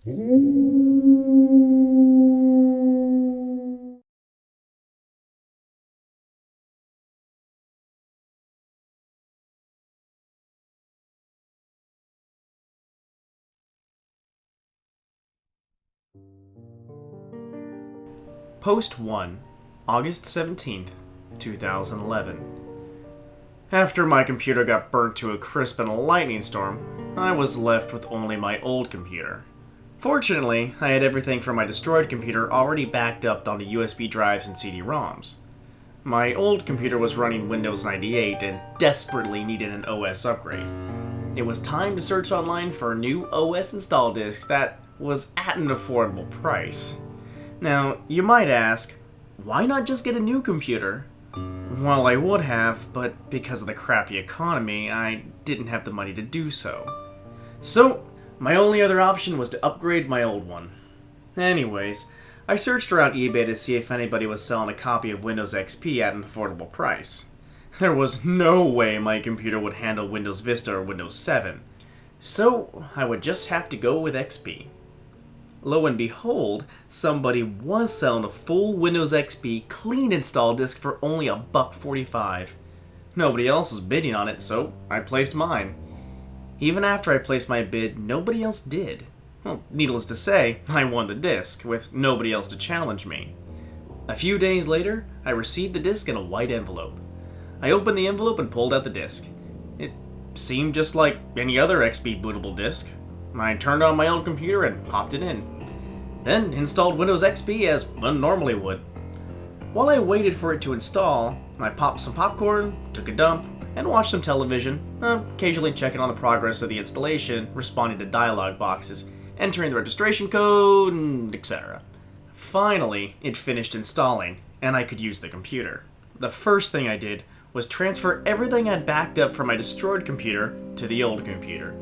Post 1, August 17th, 2011. After my computer got burnt to a crisp in a lightning storm, I was left with only my old computer. Fortunately, I had everything from my destroyed computer already backed up onto USB drives and CD-ROMs. My old computer was running Windows 98 and desperately needed an OS upgrade. It was time to search online for a new OS install disk that was at an affordable price. Now, you might ask, why not just get a new computer? Well, I would have, but because of the crappy economy, I didn't have the money to do so. So, my only other option was to upgrade my old one. Anyways, I searched around eBay to see if anybody was selling a copy of Windows XP at an affordable price. There was no way my computer would handle Windows Vista or Windows 7, so I would just have to go with XP. Lo and behold, somebody was selling a full Windows XP clean install disk for only $1.45. Nobody else was bidding on it, so I placed mine. Even after I placed my bid, nobody else did. Well, needless to say, I won the disk, with nobody else to challenge me. A few days later, I received the disk in a white envelope. I opened the envelope and pulled out the disk. It seemed just like any other XP bootable disk. I turned on my old computer and popped it in. Then installed Windows XP as one normally would. While I waited for it to install, I popped some popcorn, took a dump, and watched some television, occasionally checking on the progress of the installation, responding to dialog boxes, entering the registration code, and etc. Finally, it finished installing, and I could use the computer. The first thing I did was transfer everything I'd backed up from my destroyed computer to the old computer.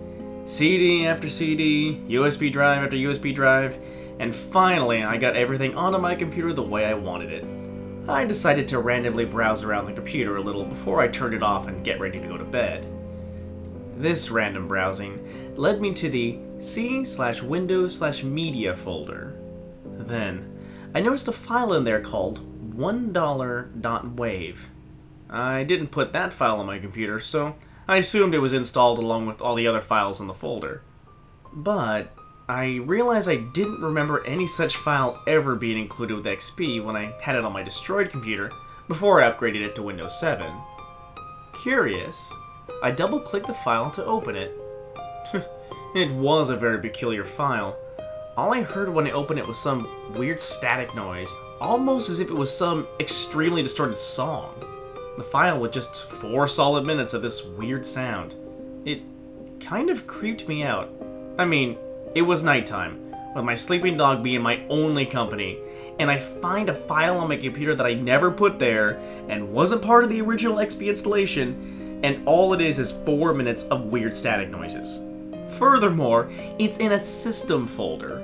CD after CD, USB drive after USB drive, and finally I got everything onto my computer the way I wanted it. I decided to randomly browse around the computer a little before I turned it off and get ready to go to bed. This random browsing led me to the C/Windows/Media folder. Then, I noticed a file in there called 1dollar.wav. I didn't put that file on my computer, so I assumed it was installed along with all the other files in the folder. But I realized I didn't remember any such file ever being included with XP when I had it on my destroyed computer before I upgraded it to Windows 7. Curious, I double-clicked the file to open it. It was a very peculiar file. All I heard when I opened it was some weird static noise, almost as if it was some extremely distorted song. The file was just 4 solid minutes of this weird sound. It kind of creeped me out. I mean, it was nighttime, with my sleeping dog being my only company, and I find a file on my computer that I never put there and wasn't part of the original XP installation, and all it is 4 minutes of weird static noises. Furthermore, it's in a system folder.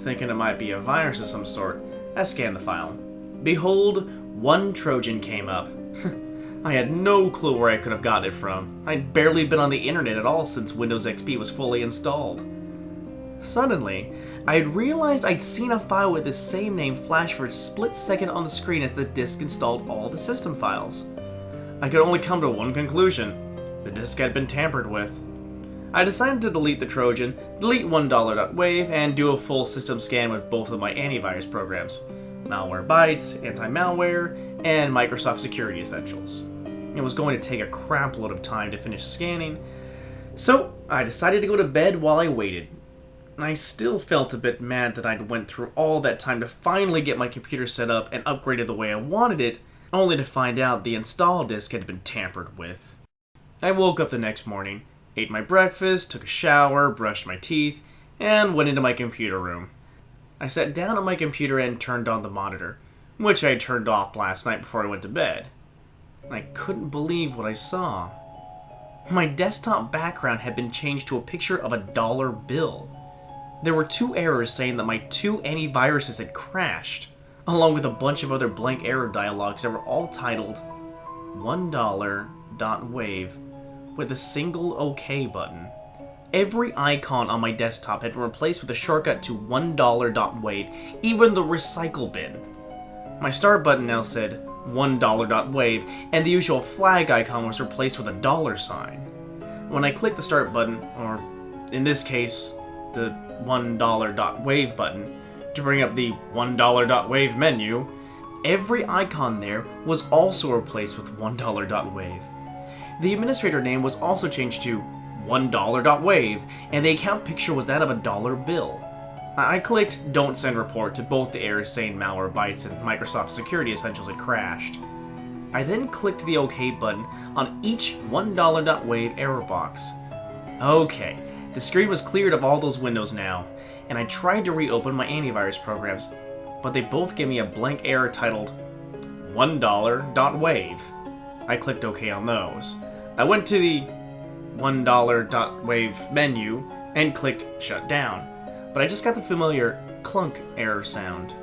Thinking it might be a virus of some sort, I scanned the file. Behold, one Trojan came up. I had no clue where I could have gotten it from. I'd barely been on the internet at all since Windows XP was fully installed. Suddenly, I had realized I'd seen a file with the same name flash for a split second on the screen as the disk installed all the system files. I could only come to one conclusion. The disk had been tampered with. I decided to delete the Trojan, delete 1dollar.wav, and do a full system scan with both of my antivirus programs, Malwarebytes, Anti-Malware, and Microsoft Security Essentials. It was going to take a crap load of time to finish scanning, so I decided to go to bed while I waited. I still felt a bit mad that I'd went through all that time to finally get my computer set up and upgraded the way I wanted it, only to find out the install disk had been tampered with. I woke up the next morning, ate my breakfast, took a shower, brushed my teeth, and went into my computer room. I sat down at my computer and turned on the monitor, which I had turned off last night before I went to bed. I couldn't believe what I saw. My desktop background had been changed to a picture of a dollar bill. There were 2 errors saying that my 2 antiviruses had crashed, along with a bunch of other blank error dialogues that were all titled $1.wav with a single OK button. Every icon on my desktop had been replaced with a shortcut to $1.wav, even the recycle bin. My start button now said $1.wav, and the usual flag icon was replaced with a $sign. When I clicked the start button, or in this case, the $1.wav button, to bring up the $1.wav menu, every icon there was also replaced with $1.wav. The administrator name was also changed to $1.wav, and the account picture was that of a dollar bill. I clicked Don't Send Report to both the errors saying Malwarebytes and Microsoft Security Essentials had crashed. I then clicked the OK button on each $1.wav error box. Okay, the screen was cleared of all those windows now, and I tried to reopen my antivirus programs, but they both gave me a blank error titled $1.wav. I clicked OK on those. I went to the $1.wav menu and clicked Shut Down, but I just got the familiar clunk error sound.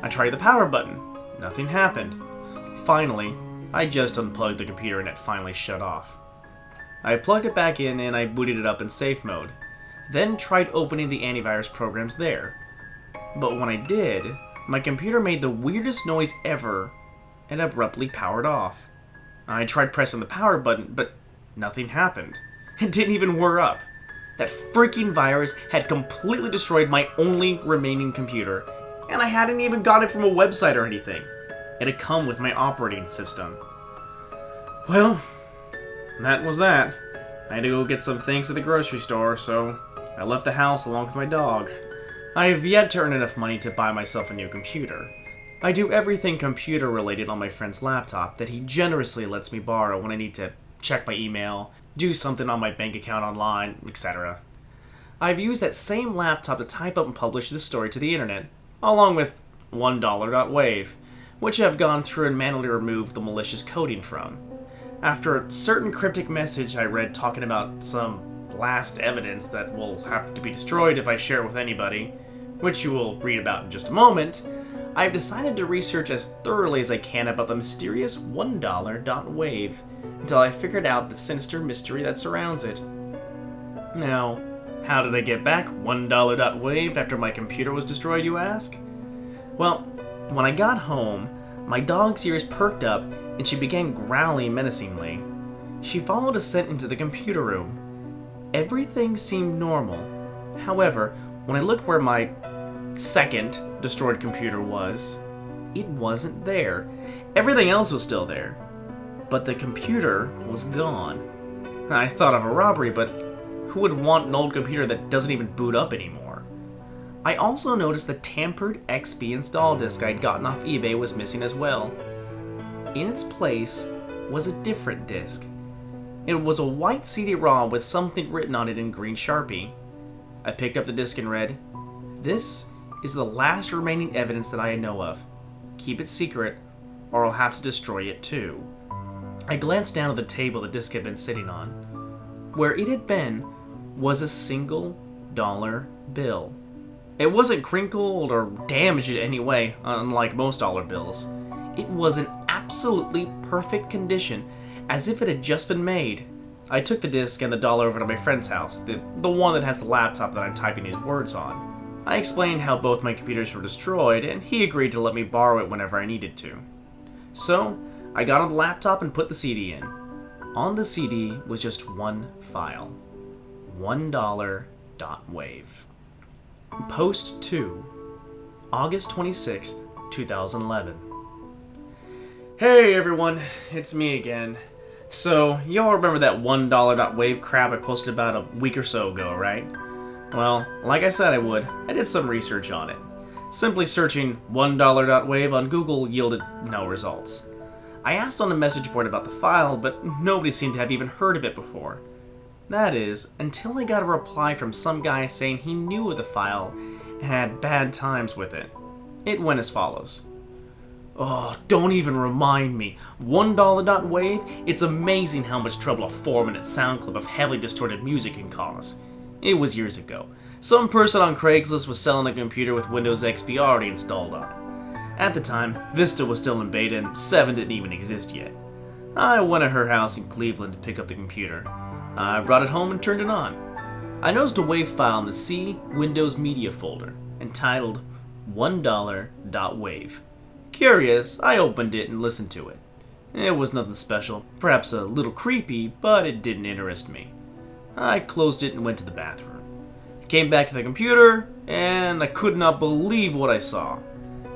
I tried the power button. Nothing happened. Finally, I just unplugged the computer and it finally shut off. I plugged it back in and I booted it up in safe mode, then tried opening the antivirus programs there. But when I did, my computer made the weirdest noise ever and abruptly powered off. I tried pressing the power button, but nothing happened. It didn't even whir up. That freaking virus had completely destroyed my only remaining computer, and I hadn't even got it from a website or anything. It had come with my operating system. Well, that was that. I had to go get some things at the grocery store, so I left the house along with my dog. I have yet to earn enough money to buy myself a new computer. I do everything computer-related on my friend's laptop that he generously lets me borrow when I need to check my email, do something on my bank account online, etc. I've used that same laptop to type up and publish this story to the internet, along with $1.wav, which I've gone through and manually removed the malicious coding from. After a certain cryptic message I read talking about some blast evidence that will have to be destroyed if I share it with anybody, which you will read about in just a moment, I've decided to research as thoroughly as I can about the mysterious $1.wav until I figured out the sinister mystery that surrounds it. Now, how did I get back $1.wav after my computer was destroyed, you ask? Well, when I got home, my dog's ears perked up and she began growling menacingly. She followed a scent into the computer room. Everything seemed normal. However, when I looked where my second destroyed computer was, it wasn't there. Everything else was still there, but the computer was gone. I thought of a robbery, but who would want an old computer that doesn't even boot up anymore? I also noticed the tampered XP install disk I'd gotten off eBay was missing as well. In its place was a different disk. It was a white CD-ROM with something written on it in green Sharpie. I picked up the disk and read, "This is the last remaining evidence that I know of. Keep it secret, or I'll have to destroy it too." I glanced down at the table the disk had been sitting on. Where it had been was a single dollar bill. It wasn't crinkled or damaged in any way, unlike most dollar bills. It was in absolutely perfect condition, as if it had just been made. I took the disc and the dollar over to my friend's house, the one that has the laptop that I'm typing these words on. I explained how both my computers were destroyed, and he agreed to let me borrow it whenever I needed to. So, I got on the laptop and put the CD in. On the CD was just one file. $1.wav. Post 2, August 26th, 2011. Hey everyone, it's me again. So, y'all remember that $1.wav crap I posted about a week or so ago, right? Well, like I said I would, I did some research on it. Simply searching $1.wav on Google yielded no results. I asked on a message board about the file, but nobody seemed to have even heard of it before. That is, until I got a reply from some guy saying he knew of the file and had bad times with it. It went as follows. Oh, don't even remind me. $1.wav? It's amazing how much trouble a 4-minute sound clip of heavily distorted music can cause. It was years ago. Some person on Craigslist was selling a computer with Windows XP already installed on it. At the time, Vista was still in beta and 7 didn't even exist yet. I went to her house in Cleveland to pick up the computer. I brought it home and turned it on. I noticed a WAV file in the C Windows Media folder, entitled 1dollar.wav. Curious, I opened it and listened to it. It was nothing special, perhaps a little creepy, but it didn't interest me. I closed it and went to the bathroom. I came back to the computer, and I could not believe what I saw.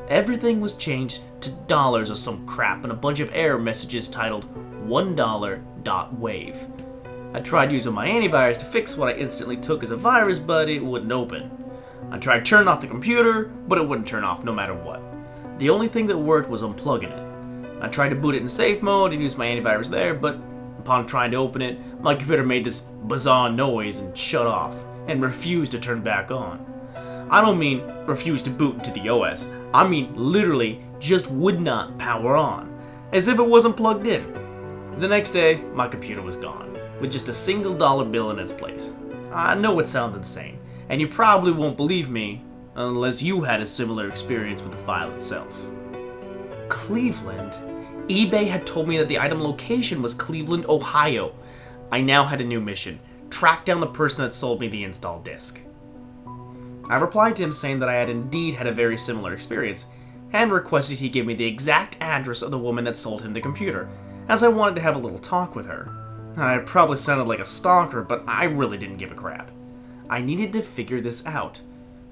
Everything was changed to dollars or some crap and a bunch of error messages titled 1dollar.wav. I tried using my antivirus to fix what I instantly took as a virus, but it wouldn't open. I tried turning off the computer, but it wouldn't turn off no matter what. The only thing that worked was unplugging it. I tried to boot it in safe mode and use my antivirus there, but upon trying to open it, my computer made this bizarre noise and shut off, and refused to turn back on. I don't mean refused to boot into the OS, I mean literally just would not power on, as if it wasn't plugged in. The next day, my computer was gone, with just a single dollar bill in its place. I know it sounds insane, and you probably won't believe me unless you had a similar experience with the file itself. Cleveland? eBay had told me that the item location was Cleveland, Ohio. I now had a new mission: track down the person that sold me the install disk. I replied to him saying that I had indeed had a very similar experience, and requested he give me the exact address of the woman that sold him the computer, as I wanted to have a little talk with her. I probably sounded like a stalker, but I really didn't give a crap. I needed to figure this out.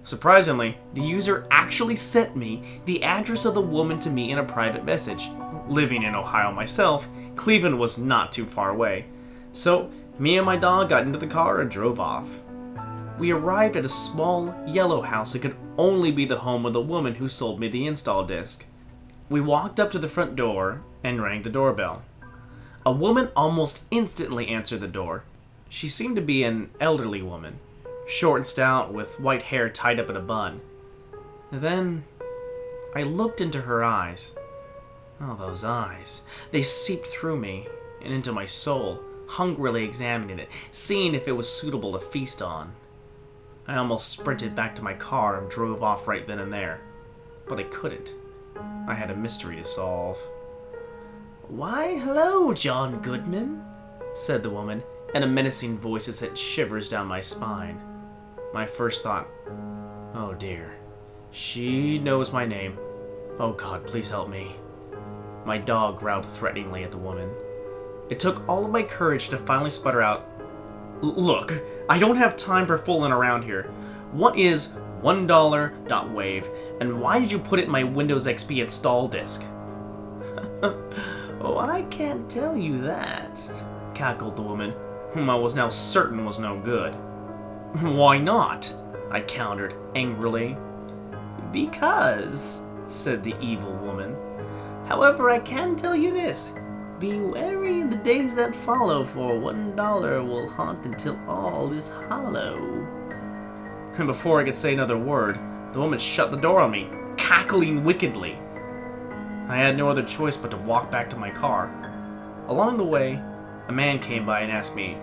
Surprisingly, the user actually sent me the address of the woman to me in a private message. Living in Ohio myself, Cleveland was not too far away. So, me and my dog got into the car and drove off. We arrived at a small, yellow house that could only be the home of the woman who sold me the install disk. We walked up to the front door and rang the doorbell. A woman almost instantly answered the door. She seemed to be an elderly woman, short and stout with white hair tied up in a bun. Then, I looked into her eyes. Oh, those eyes. They seeped through me and into my soul, hungrily examining it, seeing if it was suitable to feast on. I almost sprinted back to my car and drove off right then and there. But I couldn't. I had a mystery to solve. "Why, hello, John Goodman," said the woman, in a menacing voice that sent shivers down my spine. My first thought, oh dear, she knows my name. Oh God, please help me. My dog growled threateningly at the woman. It took all of my courage to finally sputter out, "Look, I don't have time for fooling around here. What is 1dollar.wav, and why did you put it in my Windows XP install disk?" "Oh, I can't tell you that," cackled the woman, whom I was now certain was no good. "Why not?" I countered angrily. "Because," said the evil woman. "However, I can tell you this. Be wary in the days that follow, for $1 will haunt until all is hollow." And before I could say another word, the woman shut the door on me, cackling wickedly. I had no other choice but to walk back to my car. Along the way, a man came by and asked me,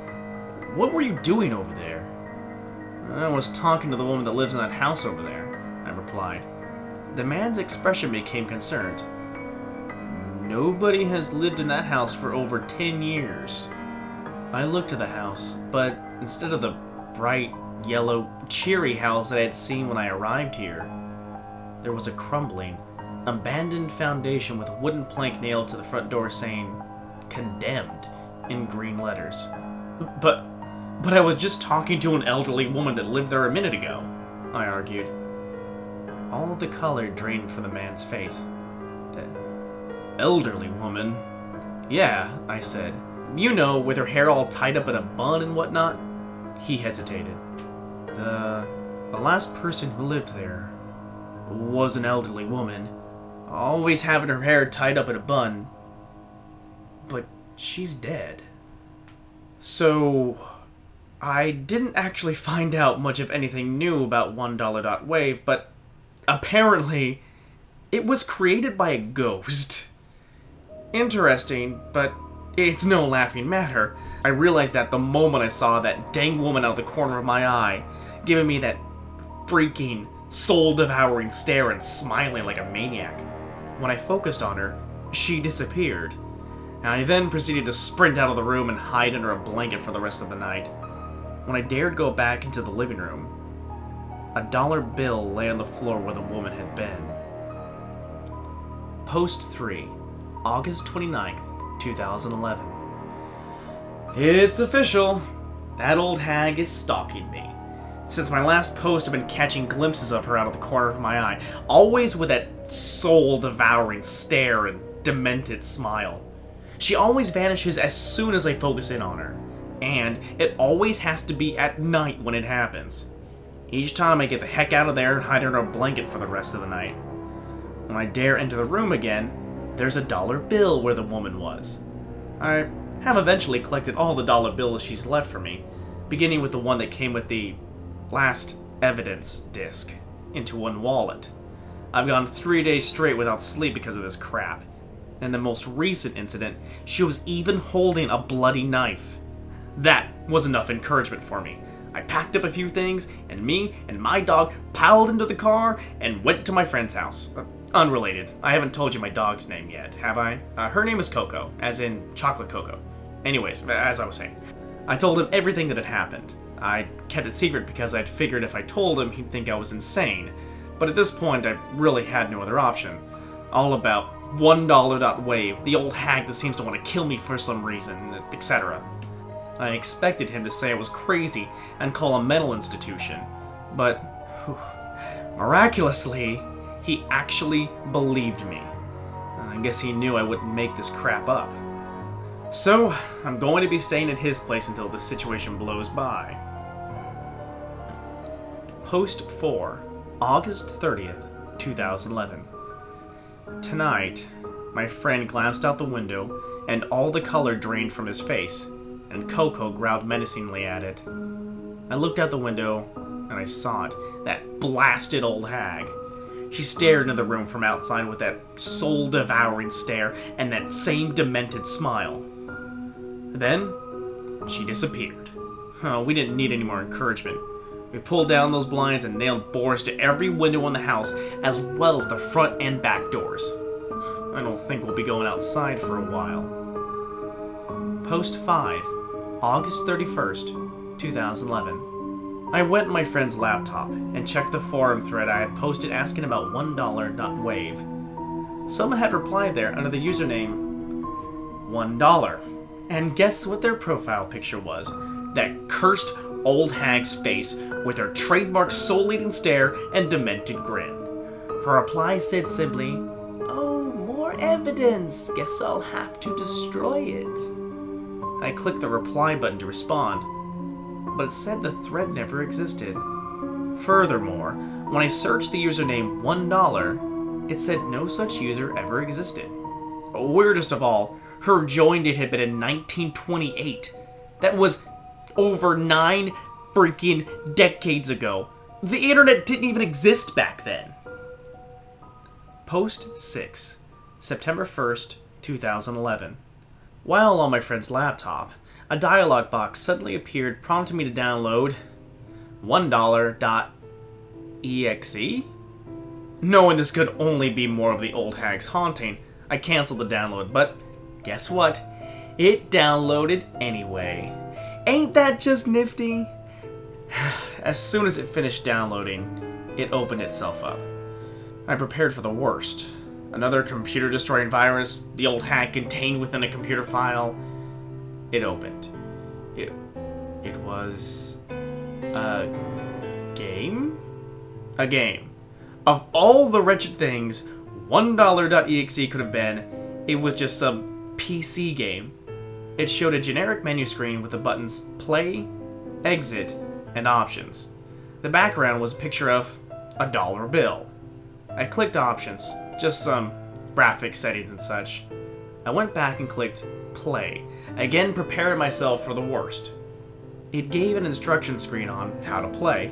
"What were you doing over there?" "I was talking to the woman that lives in that house over there," I replied. The man's expression became concerned. "Nobody has lived in that house for over 10 years. I looked at the house, but instead of the bright, yellow, cheery house that I had seen when I arrived here, there was a crumbling, abandoned foundation with a wooden plank nailed to the front door saying, 'Condemned,' in green letters. But I was just talking to an elderly woman that lived there a minute ago," I argued. All of the color drained from the man's face. "Elderly woman?" "Yeah," I said. "You know, with her hair all tied up in a bun and whatnot." He hesitated. The last person who lived there was an elderly woman, always having her hair tied up in a bun. But she's dead." So, I didn't actually find out much of anything new about 1dollar.wav, but apparently it was created by a ghost. Interesting, but it's no laughing matter. I realized that the moment I saw that dang woman out of the corner of my eye, giving me that freaking soul-devouring stare and smiling like a maniac. When I focused on her, she disappeared. And I then proceeded to sprint out of the room and hide under a blanket for the rest of the night. When I dared go back into the living room, a dollar bill lay on the floor where the woman had been. Post 3, August 29th, 2011. It's official. That old hag is stalking me. Since my last post, I've been catching glimpses of her out of the corner of my eye, always with that soul-devouring stare and demented smile. She always vanishes as soon as I focus in on her, and it always has to be at night when it happens. Each time I get the heck out of there and hide under a blanket for the rest of the night. When I dare enter the room again, there's a dollar bill where the woman was. I have eventually collected all the dollar bills she's left for me, beginning with the one that came with the last evidence disc, into one wallet. I've gone 3 days straight without sleep because of this crap. In the most recent incident, she was even holding a bloody knife. That was enough encouragement for me. I packed up a few things, and me and my dog piled into the car and went to my friend's house. Unrelated. I haven't told you my dog's name yet, have I? Her name is Coco, as in chocolate cocoa. Anyways, as I was saying, I told him everything that had happened. I kept it secret because I'd figured if I told him, he'd think I was insane. But at this point, I really had no other option. All about 1dollar.wav, the old hag that seems to want to kill me for some reason, etc. I expected him to say I was crazy and call a mental institution, but miraculously, he actually believed me. I guess he knew I wouldn't make this crap up. So, I'm going to be staying at his place until this situation blows by. Post 4, August 30th, 2011. Tonight, my friend glanced out the window and all the color drained from his face, and Coco growled menacingly at it. I looked out the window and I saw it, that blasted old hag. She stared into the room from outside with that soul-devouring stare and that same demented smile. Then, she disappeared. Oh, we didn't need any more encouragement. We pulled down those blinds and nailed boards to every window in the house, as well as the front and back doors. I don't think we'll be going outside for a while. Post 5, August 31st, 2011. I went on my friend's laptop and checked the forum thread I had posted asking about 1dollar.wav. Someone had replied there under the username $1. And guess what their profile picture was? That cursed old hag's face with her trademark soul-eating stare and demented grin. Her reply said simply, "Oh, more evidence. Guess I'll have to destroy it." I clicked the reply button to respond, but it said the thread never existed. Furthermore, when I searched the username $1, it said no such user ever existed. Weirdest of all, her join date had been in 1928. That was over 9 freaking decades ago. The internet didn't even exist back then. Post 6, September 1st, 2011. While on my friend's laptop, a dialog box suddenly appeared prompting me to download 1dollar.exe? Knowing this could only be more of the old hag's haunting, I canceled the download, but guess what? It downloaded anyway. Ain't that just nifty? As soon as it finished downloading, it opened itself up. I prepared for the worst. Another computer-destroying virus, the old hag contained within a computer file. It opened. It was a game? A game. Of all the wretched things 1dollar.exe could have been, it was just some PC game. It showed a generic menu screen with the buttons play, exit, and options. The background was a picture of a dollar bill. I clicked options, just some graphic settings and such. I went back and clicked play, again preparing myself for the worst. It gave an instruction screen on how to play.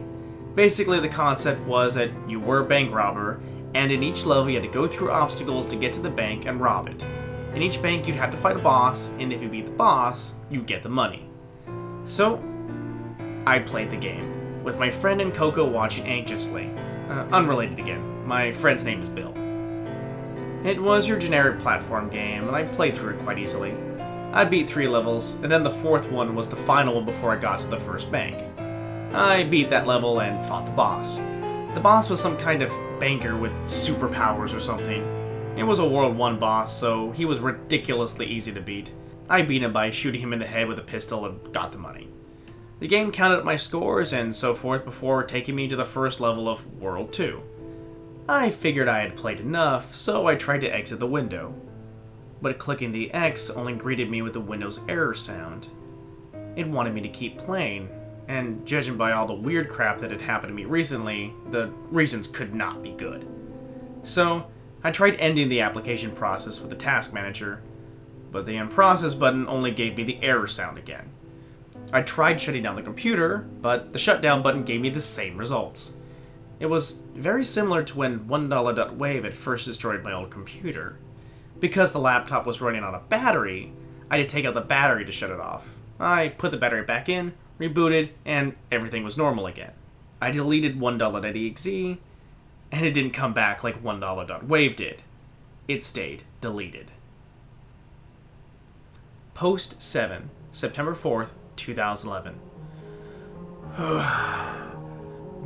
Basically, the concept was that you were a bank robber, and in each level you had to go through obstacles to get to the bank and rob it. In each bank you'd have to fight a boss, and if you beat the boss, you'd get the money. So, I played the game, with my friend and Coco watching anxiously. Unrelated again. My friend's name is Bill. It was your generic platform game, and I played through it quite easily. I beat 3 levels, and then the 4th one was the final one before I got to the first bank. I beat that level and fought the boss. The boss was some kind of banker with superpowers or something. It was a World 1 boss, so he was ridiculously easy to beat. I beat him by shooting him in the head with a pistol and got the money. The game counted up my scores and so forth before taking me to the first level of World 2. I figured I had played enough, so I tried to exit the window. But clicking the X only greeted me with the Windows error sound. It wanted me to keep playing, and judging by all the weird crap that had happened to me recently, the reasons could not be good. So, I tried ending the application process with the task manager, but the End Process button only gave me the error sound again. I tried shutting down the computer, but the shutdown button gave me the same results. It was very similar to when 1dollar.wav had first destroyed my old computer. Because the laptop was running on a battery, I had to take out the battery to shut it off. I put the battery back in, rebooted, and everything was normal again. I deleted 1dollar.exe, and it didn't come back like 1dollar.wav did. It stayed deleted. Post 7, September 4th, 2011.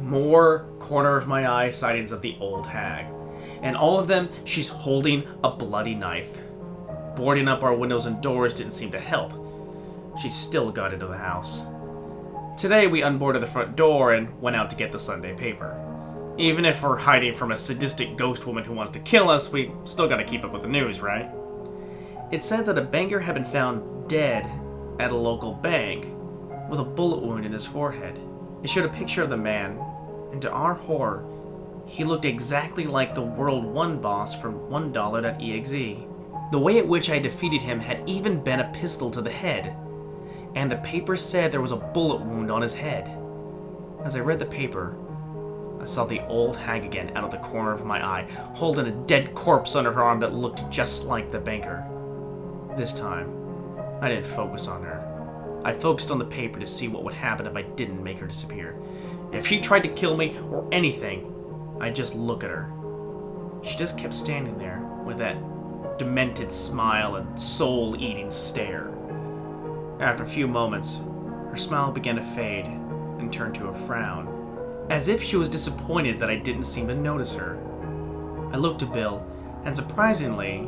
More corner of my eye sightings of the old hag. And all of them, she's holding a bloody knife. Boarding up our windows and doors didn't seem to help. She still got into the house. Today we unboarded the front door and went out to get the Sunday paper. Even if we're hiding from a sadistic ghost woman who wants to kill us, we still gotta keep up with the news, right? It said that a banker had been found dead at a local bank with a bullet wound in his forehead. It showed a picture of the man, and to our horror, he looked exactly like the World 1 boss from 1dollar.exe. The way at which I defeated him had even been a pistol to the head, and the paper said there was a bullet wound on his head. As I read the paper, I saw the old hag again out of the corner of my eye, holding a dead corpse under her arm that looked just like the banker. This time, I didn't focus on her. I focused on the paper to see what would happen if I didn't make her disappear. If she tried to kill me or anything, I'd just look at her. She just kept standing there with that demented smile and soul-eating stare. After a few moments, her smile began to fade and turn to a frown, as if she was disappointed that I didn't seem to notice her. I looked to Bill, and surprisingly,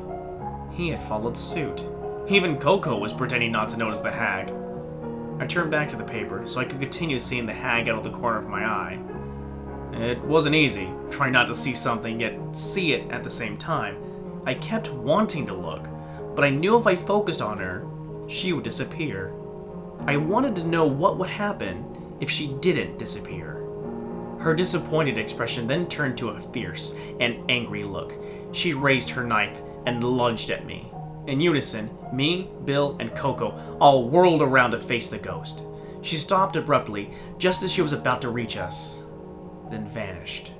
he had followed suit. Even Coco was pretending not to notice the hag. I turned back to the paper so I could continue seeing the hag out of the corner of my eye. It wasn't easy, trying not to see something yet see it at the same time. I kept wanting to look, but I knew if I focused on her, she would disappear. I wanted to know what would happen if she didn't disappear. Her disappointed expression then turned to a fierce and angry look. She raised her knife and lunged at me. In unison, me, Bill, and Coco all whirled around to face the ghost. She stopped abruptly, just as she was about to reach us, then vanished.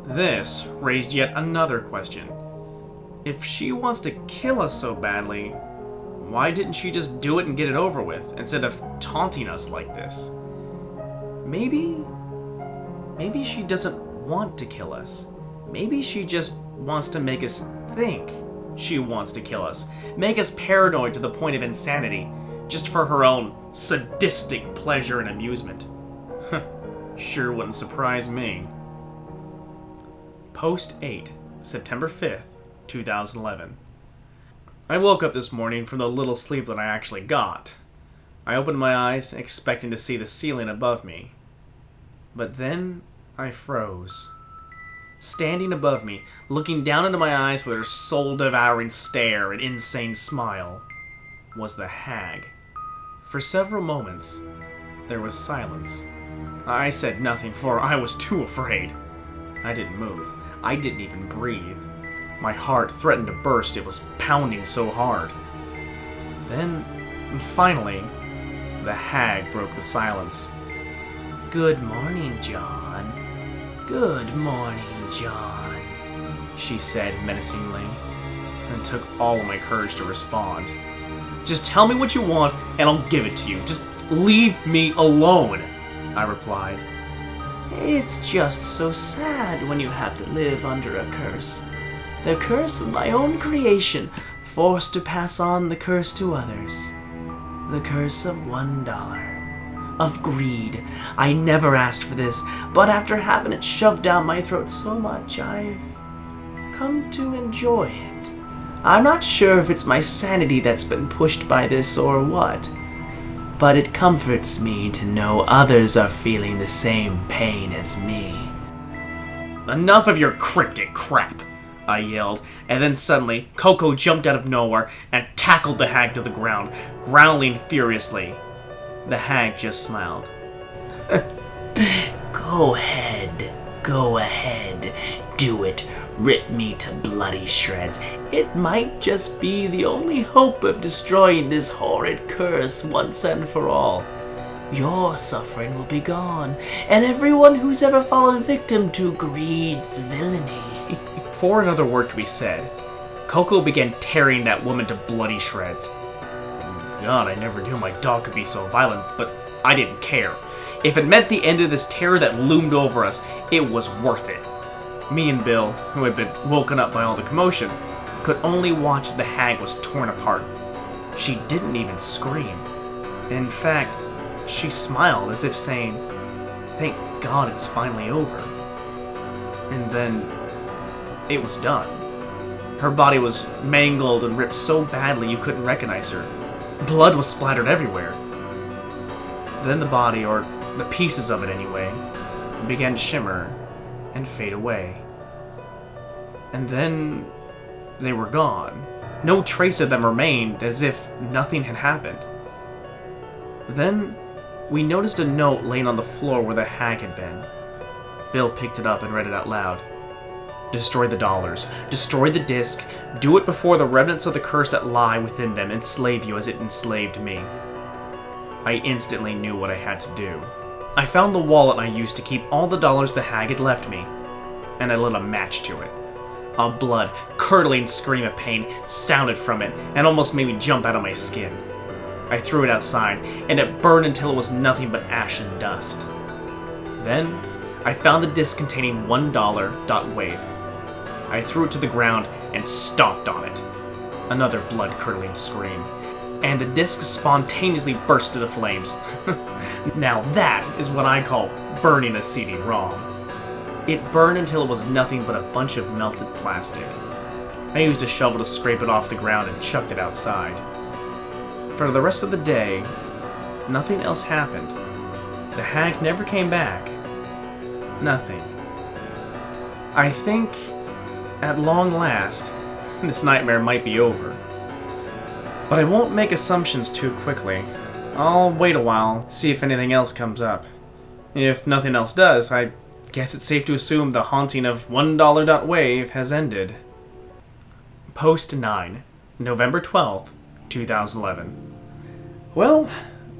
This raised yet another question. If she wants to kill us so badly, why didn't she just do it and get it over with, instead of taunting us like this? Maybe she doesn't want to kill us. Maybe she just wants to make us think she wants to kill us. Make us paranoid to the point of insanity, just for her own sadistic pleasure and amusement. Sure wouldn't surprise me. Post 8, September 5th, 2011. I woke up this morning from the little sleep that I actually got. I opened my eyes, expecting to see the ceiling above me. But then I froze. Standing above me, looking down into my eyes with her soul-devouring stare and insane smile, was the hag. For several moments, there was silence. I said nothing, for I was too afraid. I didn't move. I didn't even breathe. My heart threatened to burst. It was pounding so hard. Then, finally, the hag broke the silence. "Good morning, John. Good morning, John," she said menacingly, and it took all of my courage to respond. "Just tell me what you want, and I'll give it to you. Just leave me alone," I replied. "It's just so sad when you have to live under a curse. The curse of my own creation, forced to pass on the curse to others. The curse of $1. Of greed. I never asked for this, but after having it shoved down my throat so much, I've come to enjoy it. I'm not sure if it's my sanity that's been pushed by this or what, but it comforts me to know others are feeling the same pain as me. Enough of your cryptic crap, I yelled, and then suddenly Coco jumped out of nowhere and tackled the hag to the ground, growling furiously. The hag just smiled. Go ahead, do it. Rip me to bloody shreds. It might just be the only hope of destroying this horrid curse once and for all. Your suffering will be gone, and everyone who's ever fallen victim to greed's villainy. Before another word could be said, Coco began tearing that woman to bloody shreds. God, I never knew my dog could be so violent, but I didn't care. If it meant the end of this terror that loomed over us, it was worth it. Me and Bill, who had been woken up by all the commotion, could only watch the hag was torn apart. She didn't even scream. In fact, she smiled as if saying, "Thank God it's finally over." And then, it was done. Her body was mangled and ripped so badly you couldn't recognize her. Blood was splattered everywhere. Then the body, or the pieces of it anyway, began to shimmer and fade away. And then they were gone. No trace of them remained, as if nothing had happened. Then we noticed a note laying on the floor where the hag had been. Bill picked it up and read it out loud. Destroy the dollars. Destroy the disc. Do it before the remnants of the curse that lie within them enslave you as it enslaved me. I instantly knew what I had to do. I found the wallet I used to keep all the dollars the hag had left me, and I lit a match to it. A blood-curdling scream of pain sounded from it and almost made me jump out of my skin. I threw it outside, and it burned until it was nothing but ash and dust. Then, I found the disc containing 1dollar.wav. I threw it to the ground and stomped on it. Another blood-curdling scream, and the disc spontaneously burst into flames. Now that is what I call burning a CD-ROM. It burned until it was nothing but a bunch of melted plastic. I used a shovel to scrape it off the ground and chucked it outside. For the rest of the day, nothing else happened. The hag never came back. Nothing. I think, at long last, this nightmare might be over. But I won't make assumptions too quickly. I'll wait a while, see if anything else comes up. If nothing else does, I guess it's safe to assume the haunting of 1dollar.wav has ended. Post 9, November 12th, 2011. Well,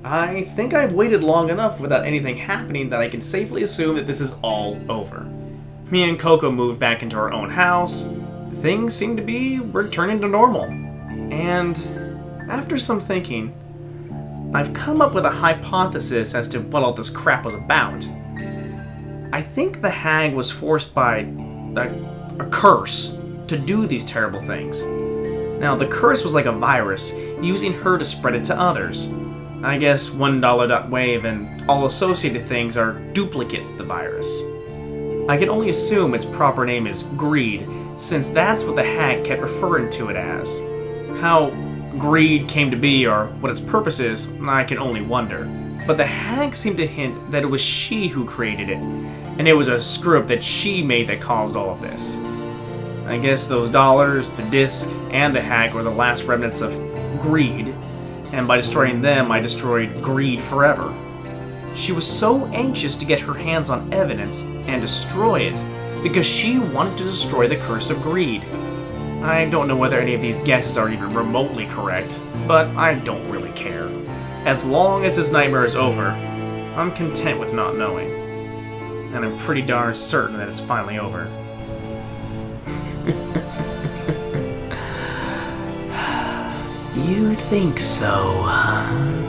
I think I've waited long enough without anything happening that I can safely assume that this is all over. Me and Coco moved back into our own house. Things seem to be returning to normal. And after some thinking, I've come up with a hypothesis as to what all this crap was about. I think the hag was forced by a curse to do these terrible things. Now, the curse was like a virus, using her to spread it to others. I guess 1dollar.wav and all associated things are duplicates of the virus. I can only assume its proper name is greed, since that's what the hag kept referring to it as. How greed came to be, or what its purpose is, I can only wonder. But the hag seemed to hint that it was she who created it, and it was a screw-up that she made that caused all of this. I guess those dollars, the disc, and the hag were the last remnants of greed, and by destroying them, I destroyed greed forever. She was so anxious to get her hands on evidence and destroy it, because she wanted to destroy the curse of greed. I don't know whether any of these guesses are even remotely correct, but I don't really care. As long as this nightmare is over, I'm content with not knowing. And I'm pretty darn certain that it's finally over. You think so, huh?